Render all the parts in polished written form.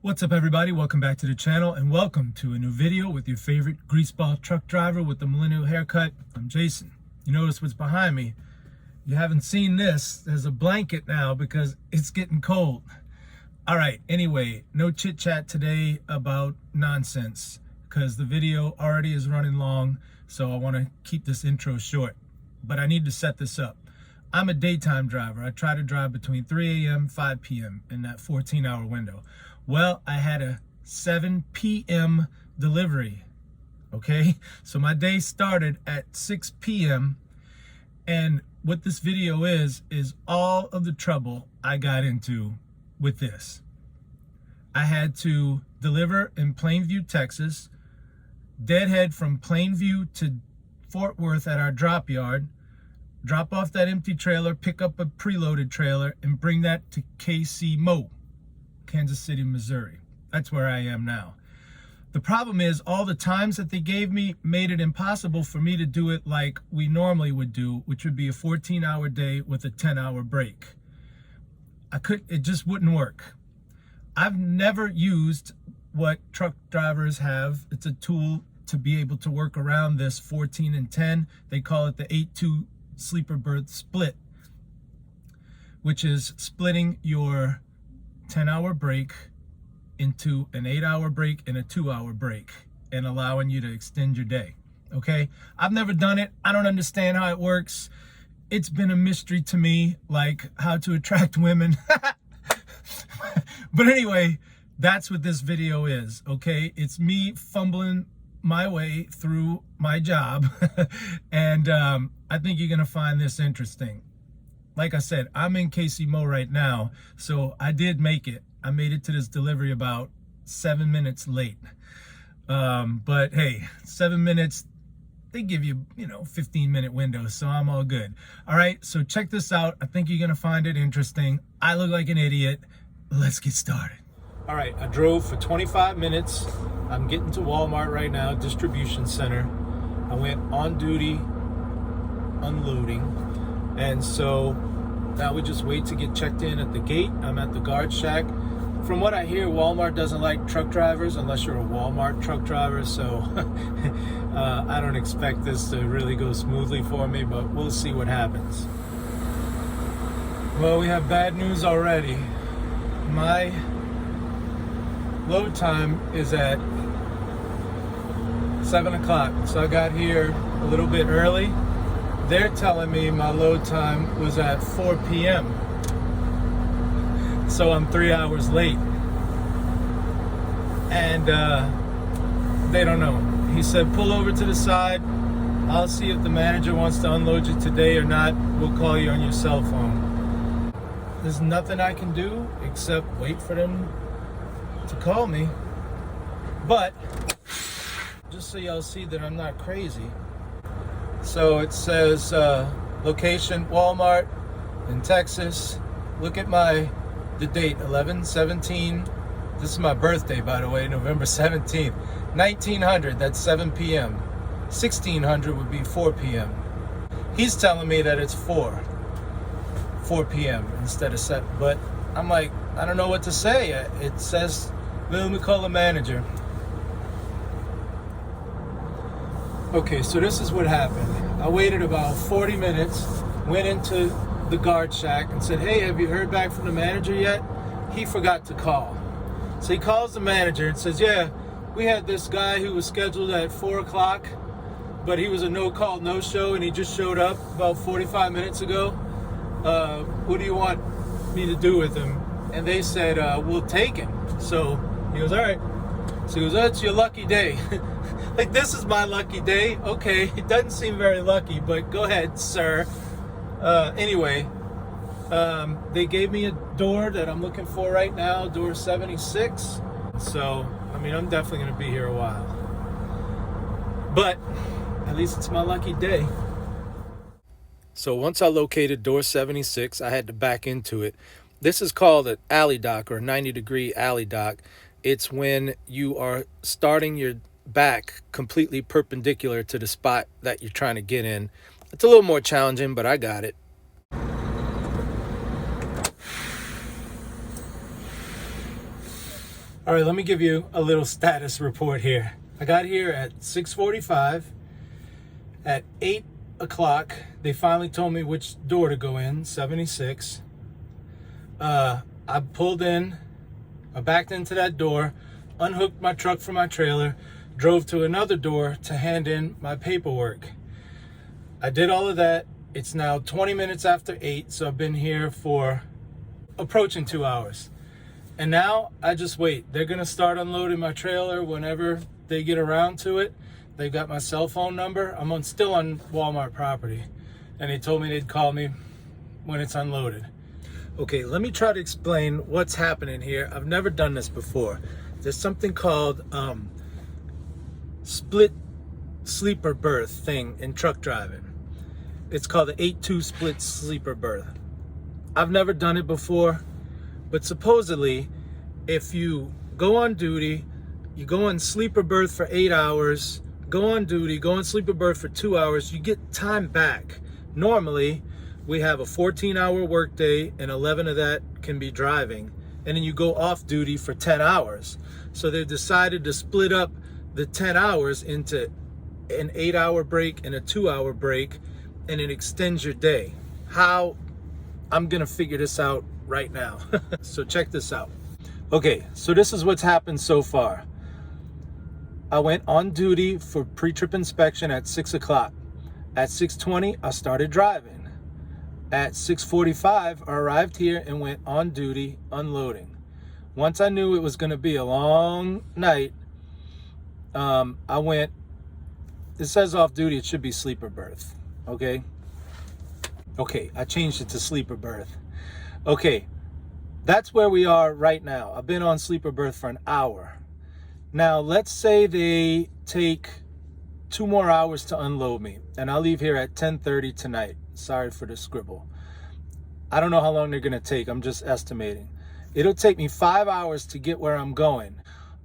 What's up, everybody? Welcome back to the channel and welcome to a new video with your favorite greaseball truck driver with the millennial haircut. I'm Jason. You notice what's behind me? You haven't seen this. There's a blanket now because it's getting cold. All right, anyway, no chit chat today about nonsense because the video already is running long, so I want to keep this intro short. But I need to set this up. I'm a daytime driver. I try to drive between 3 a.m. 5 p.m. in that 14-hour window. Well, I had a 7 p.m. delivery, okay? So my day started at 6 p.m. And what this video is all of the trouble I got into with this. I had to deliver in Plainview, Texas, deadhead from Plainview to Fort Worth at our drop yard, drop off that empty trailer, pick up a preloaded trailer, and bring that to KC Kansas City, Missouri. That's where I am now. The problem is all the times that they gave me made it impossible for me to do it like we normally would do, which would be a 14-hour day with a 10-hour break. It just wouldn't work. I've never used what truck drivers have. It's a tool to be able to work around this 14 and 10. They call it the 8-2 sleeper berth split, which is splitting your 10-hour break into an 8-hour break and a 2-hour break and allowing you to extend your day. Okay, I've never done it. I don't understand how it works. It's been a mystery to me, like how to attract women. But anyway, that's what this video is. Okay, it's me fumbling my way through my job. And I think you're gonna find this interesting. Like I said, I'm in KC right now, so I did make it. I made it to this delivery about 7 minutes late. But hey, 7 minutes, they give you, 15-minute windows, so I'm all good. All right, so check this out. I think you're gonna find it interesting. I look like an idiot. Let's get started. All right, I drove for 25 minutes. I'm getting to Walmart right now, distribution center. I went on duty, unloading. And so now we just wait to get checked in at the gate. I'm at the guard shack. From what I hear, Walmart doesn't like truck drivers unless you're a Walmart truck driver. So I don't expect this to really go smoothly for me, but we'll see what happens. Well, we have bad news already. My load time is at 7 o'clock. So I got here a little bit early. They're telling me my load time was at 4 p.m. So I'm 3 hours late. And they don't know. He said, pull over to the side. I'll see if the manager wants to unload you today or not. We'll call you on your cell phone. There's nothing I can do except wait for them to call me. But just so y'all see that I'm not crazy. So it says location Walmart in Texas. Look at the date, 11/17. This is my birthday, by the way, November 17th. 1900, that's 7 p.m. 1600 would be 4 p.m. He's telling me that it's 4 p.m. instead of 7. But I'm like, I don't know what to say. It says, let me call the manager. Okay, so this is what happened. I waited about 40 minutes, went into the guard shack and said, hey, have you heard back from the manager yet? He forgot to call. So he calls the manager and says, yeah, we had this guy who was scheduled at 4 o'clock, but he was a no-call, no-show, and he just showed up about 45 minutes ago. What do you want me to do with him? And they said, we'll take him. So he goes, all right. So he goes, that's your lucky day. Like, this is my lucky day. Okay, it doesn't seem very lucky, but go ahead, sir. Anyway, they gave me a door that I'm looking for right now, door 76. So, I'm definitely going to be here a while. But at least it's my lucky day. So once I located door 76, I had to back into it. This is called an alley dock or a 90-degree alley dock. It's when you are starting your back completely perpendicular to the spot that you're trying to get in. It's a little more challenging, but I got it. All right, let me give you a little status report here. I got here at 6:45. At 8 o'clock, they finally told me which door to go in, 76. I pulled in, I backed into that door, unhooked my truck from my trailer, drove to another door to hand in my paperwork. I did all of that. It's now 20 minutes after 8, so I've been here for approaching 2 hours. And now I just wait. They're gonna start unloading my trailer whenever they get around to it. They've got my cell phone number. I'm still on Walmart property. And they told me they'd call me when it's unloaded. Okay, let me try to explain what's happening here. I've never done this before. There's something called split sleeper berth thing in truck driving. It's called the 8-2 split sleeper berth. I've never done it before, but supposedly if you go on duty, you go on sleeper berth for 8 hours, go on duty, go on sleeper berth for 2 hours, you get time back. Normally, we have a 14-hour workday and 11 of that can be driving, and then you go off duty for 10 hours. So they've decided to split up the 10 hours into an 8-hour break and a 2-hour break, and it extends your day. How? I'm gonna figure this out right now. So check this out. Okay, so this is what's happened so far. I went on duty for pre-trip inspection at 6 o'clock. At 6:20, I started driving. At 6:45, I arrived here and went on duty unloading. Once I knew it was gonna be a long night, I went, it says off duty, it should be sleeper berth, okay? Okay, I changed it to sleeper berth. Okay, that's where we are right now. I've been on sleeper berth for an hour. Now, let's say they take 2 more hours to unload me, and I'll leave here at 10:30 tonight. Sorry for the scribble. I don't know how long they're gonna take, I'm just estimating. It'll take me 5 hours to get where I'm going.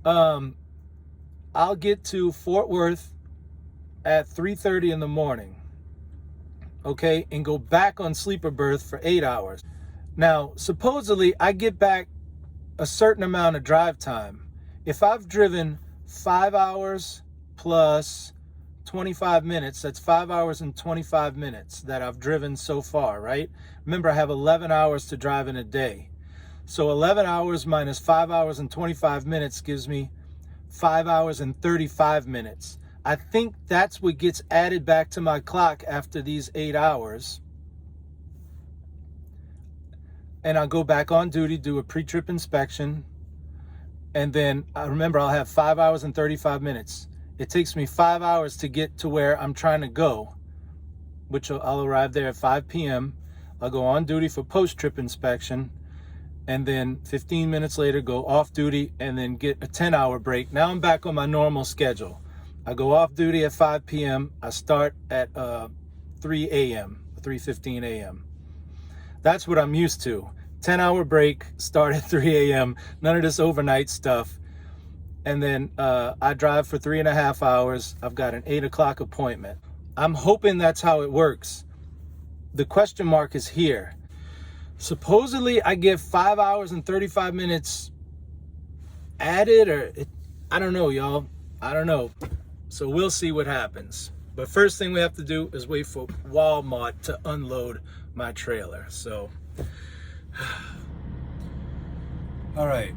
I'll get to Fort Worth at 3:30 in the morning, okay, and go back on sleeper berth for 8 hours. Now, supposedly, I get back a certain amount of drive time. If I've driven 5 hours plus 25 minutes, that's 5 hours and 25 minutes that I've driven so far, right? Remember, I have 11 hours to drive in a day. So 11 hours minus 5 hours and 25 minutes gives me 5 hours and 35 minutes. I think that's what gets added back to my clock after these 8 hours. And I'll go back on duty, do a pre-trip inspection. And then I remember I'll have 5 hours and 35 minutes. It takes me 5 hours to get to where I'm trying to go, which I'll arrive there at 5 p.m. I'll go on duty for post-trip inspection, and then 15 minutes later go off duty and then get a 10-hour break. Now I'm back on my normal schedule. I go off duty at 5 p.m. I start at 3 a.m., 3:15 a.m. That's what I'm used to. 10-hour break, start at 3 a.m., none of this overnight stuff. And then I drive for 3.5 hours. I've got an 8 o'clock appointment. I'm hoping that's how it works. The question mark is here. Supposedly I get 5 hours and 35 minutes added, or I don't know, y'all. I don't know. So we'll see what happens. But first thing we have to do is wait for Walmart to unload my trailer. So, all right,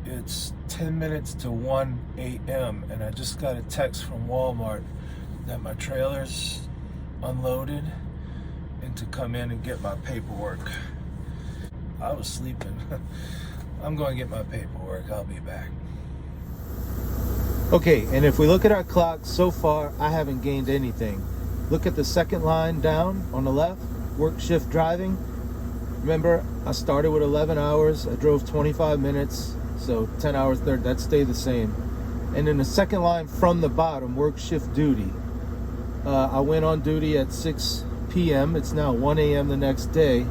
it's 10 minutes to 1 a.m. and I just got a text from Walmart that my trailer's unloaded and to come in and get my paperwork. I was sleeping. I'm going to get my paperwork. I'll be back. Okay, and if we look at our clock, so far I haven't gained anything. Look at the second line down on the left, work shift driving. Remember, I started with 11 hours, I drove 25 minutes, so 10 hours there, that stayed the same. And then the second line from the bottom, work shift duty. I went on duty at 6 p.m., it's now 1 a.m. the next day,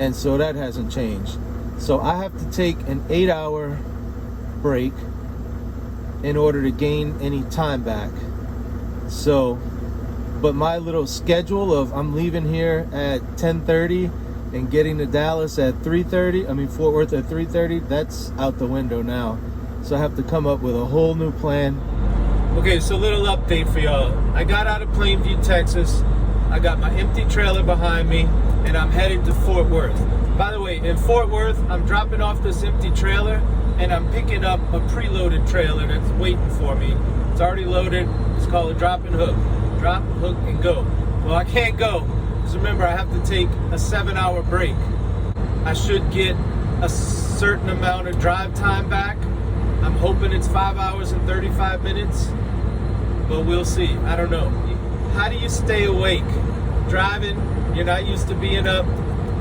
and so that hasn't changed. So I have to take an 8-hour break in order to gain any time back. So, but my little schedule of I'm leaving here at 10:30 and getting to Dallas at 3:30, Fort Worth at 3:30, that's out the window now. So I have to come up with a whole new plan. Okay, so little update for y'all. I got out of Plainview, Texas. I got my empty trailer behind me, and I'm headed to Fort Worth. By the way, in Fort Worth, I'm dropping off this empty trailer, and I'm picking up a preloaded trailer that's waiting for me. It's already loaded. It's called a drop and hook. Drop, hook, and go. Well, I can't go, because remember, I have to take a 7-hour break. I should get a certain amount of drive time back. I'm hoping it's 5 hours and 35 minutes, but we'll see. I don't know. How do you stay awake? Driving, you're not used to being up.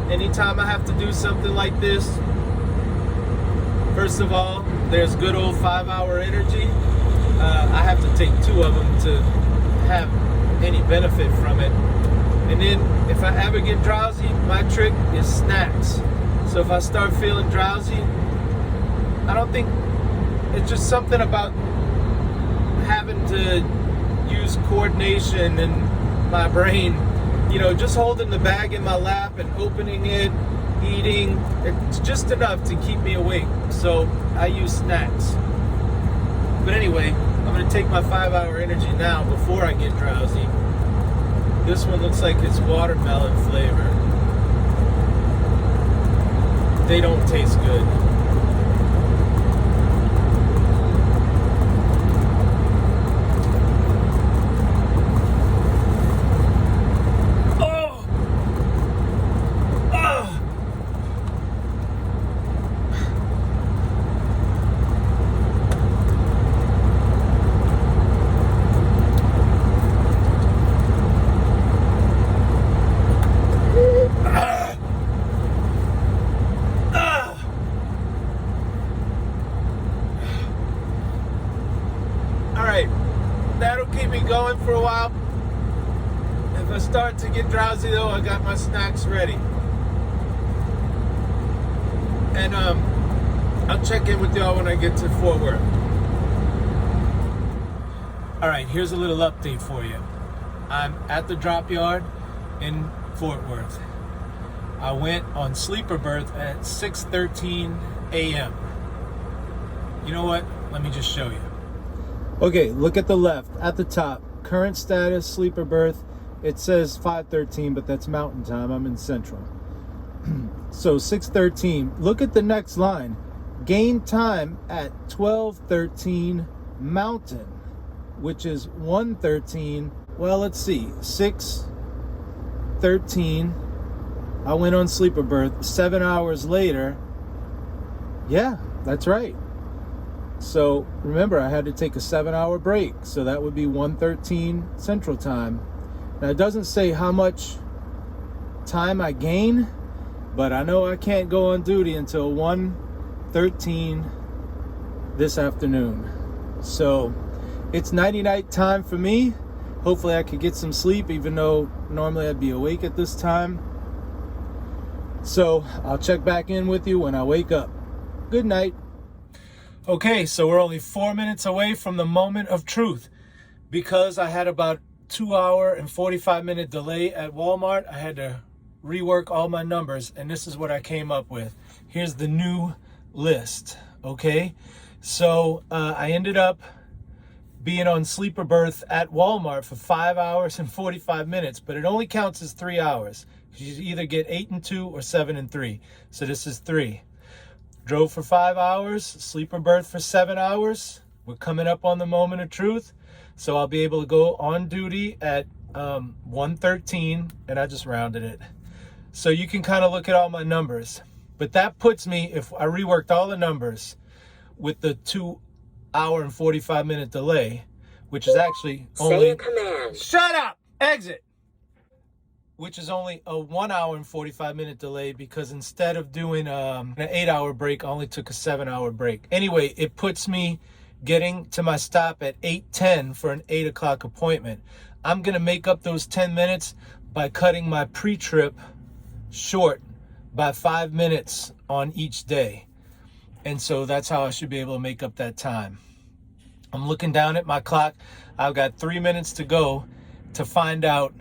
Anytime I have to do something like this, first of all, there's good old 5-hour energy. I have to take 2 of them to have any benefit from it. And then if I ever get drowsy, my trick is snacks. So if I start feeling drowsy, I don't think, it's just something about having to use coordination in my brain. You know, just holding the bag in my lap and opening it, eating, it's just enough to keep me awake. So I use snacks. But anyway, I'm gonna take my 5-hour energy now before I get drowsy. This one looks like it's watermelon flavor. They don't taste good. That'll keep me going for a while. If I start to get drowsy though, I got my snacks ready. And I'll check in with y'all when I get to Fort Worth. Alright, here's a little update for you. I'm at the drop yard in Fort Worth. I went on sleeper berth at 6:13 a.m. You know what? Let me just show you. Okay, look at the left, at the top. Current status, sleeper berth. It says 5:13, but that's mountain time. I'm in central. So 6:13. Look at the next line. Gain time at 12:13 mountain, which is 1:13. Well, let's see. 6:13. I went on sleeper berth. 7 hours later. Yeah, that's right. So remember, I had to take a 7-hour break, so that would be 1:13 Central Time. Now it doesn't say how much time I gain, but I know I can't go on duty until 1:13 this afternoon. So it's nighty-night time for me. Hopefully I could get some sleep, even though normally I'd be awake at this time. So I'll check back in with you when I wake up. Good night. Okay, so we're only 4 minutes away from the moment of truth. Because I had about 2-hour and 45-minute delay at Walmart, I had to rework all my numbers, and this is what I came up with. Here's the new list, okay? So I ended up being on sleeper berth at Walmart for 5 hours and 45 minutes, but it only counts as 3 hours. You either get 8 and 2 or 7 and 3. So this is 3. Drove for 5 hours, sleeper berth for 7 hours. We're coming up on the moment of truth. So I'll be able to go on duty at 1:13, and I just rounded it. So you can kind of look at all my numbers. But that puts me, if I reworked all the numbers with the 2-hour and 45-minute delay, which is actually only... Say a command. Shut up! Exit! Which is only a 1-hour and 45-minute delay, because instead of doing an 8-hour break, I only took a 7-hour break. Anyway, it puts me getting to my stop at 8:10 for an 8 o'clock appointment. I'm going to make up those 10 minutes by cutting my pre-trip short by 5 minutes on each day. And so that's how I should be able to make up that time. I'm looking down at my clock. I've got 3 minutes to go to find out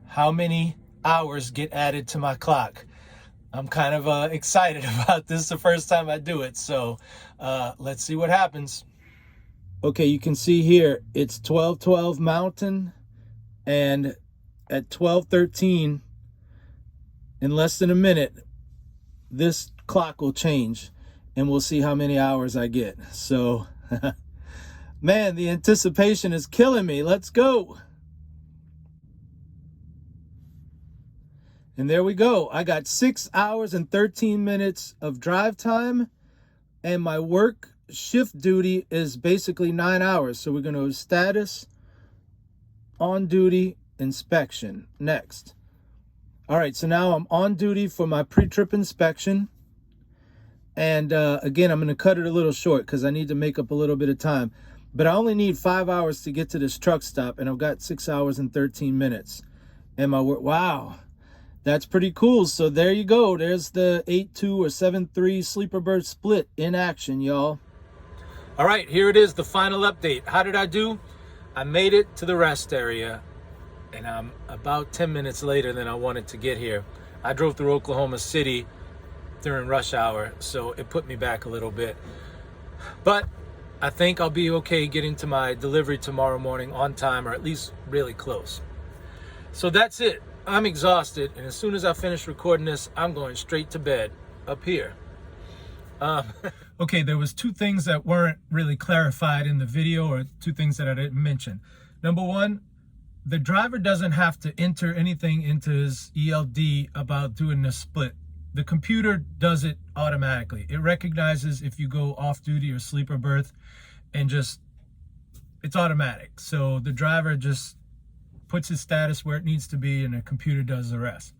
how many hours get added to my clock. I'm kind of excited about this. The first time I do it. So let's see what happens. Okay, you can see here, it's 12:12 Mountain, and at 12:13, in less than a minute, this clock will change, and we'll see how many hours I get. So, man, the anticipation is killing me. Let's go. And there we go. I got 6 hours and 13 minutes of drive time, and my work shift duty is basically 9 hours. So we're going to status, on duty, inspection. Next. All right, so now I'm on duty for my pre-trip inspection. And again, I'm going to cut it a little short because I need to make up a little bit of time. But I only need 5 hours to get to this truck stop, and I've got 6 hours and 13 minutes. And my work, wow, that's pretty cool. So there you go. There's the 8-2 or 7-3 sleeper berth split in action, y'all. All right, here it is, the final update. How did I do? I made it to the rest area, and I'm about 10 minutes later than I wanted to get here. I drove through Oklahoma City during rush hour, so it put me back a little bit. But I think I'll be okay getting to my delivery tomorrow morning on time, or at least really close. So that's it. I'm exhausted, and as soon as I finish recording this, I'm going straight to bed up here. Okay, there was two things that weren't really clarified in the video, or two things that I didn't mention. Number one, the driver doesn't have to enter anything into his ELD about doing the split. The computer does it automatically. It recognizes if you go off duty or sleeper berth, and it's automatic. So the driver just puts his status where it needs to be, and the computer does the rest.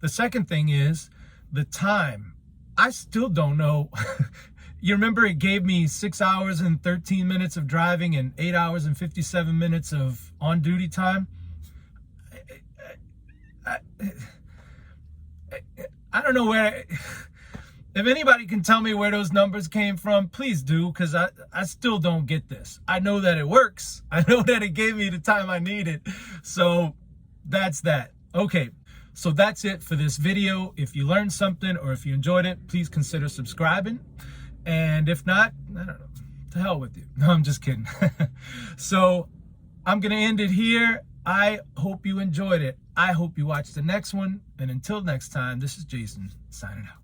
The second thing is the time. I still don't know. You remember it gave me 6 hours and 13 minutes of driving and 8 hours and 57 minutes of on-duty time? I don't know where... If anybody can tell me where those numbers came from, please do, because I still don't get this. I know that it works. I know that it gave me the time I needed. So that's that. Okay, so that's it for this video. If you learned something or if you enjoyed it, please consider subscribing. And if not, I don't know, to hell with you. No, I'm just kidding. So I'm going to end it here. I hope you enjoyed it. I hope you watch the next one. And until next time, this is Jason signing out.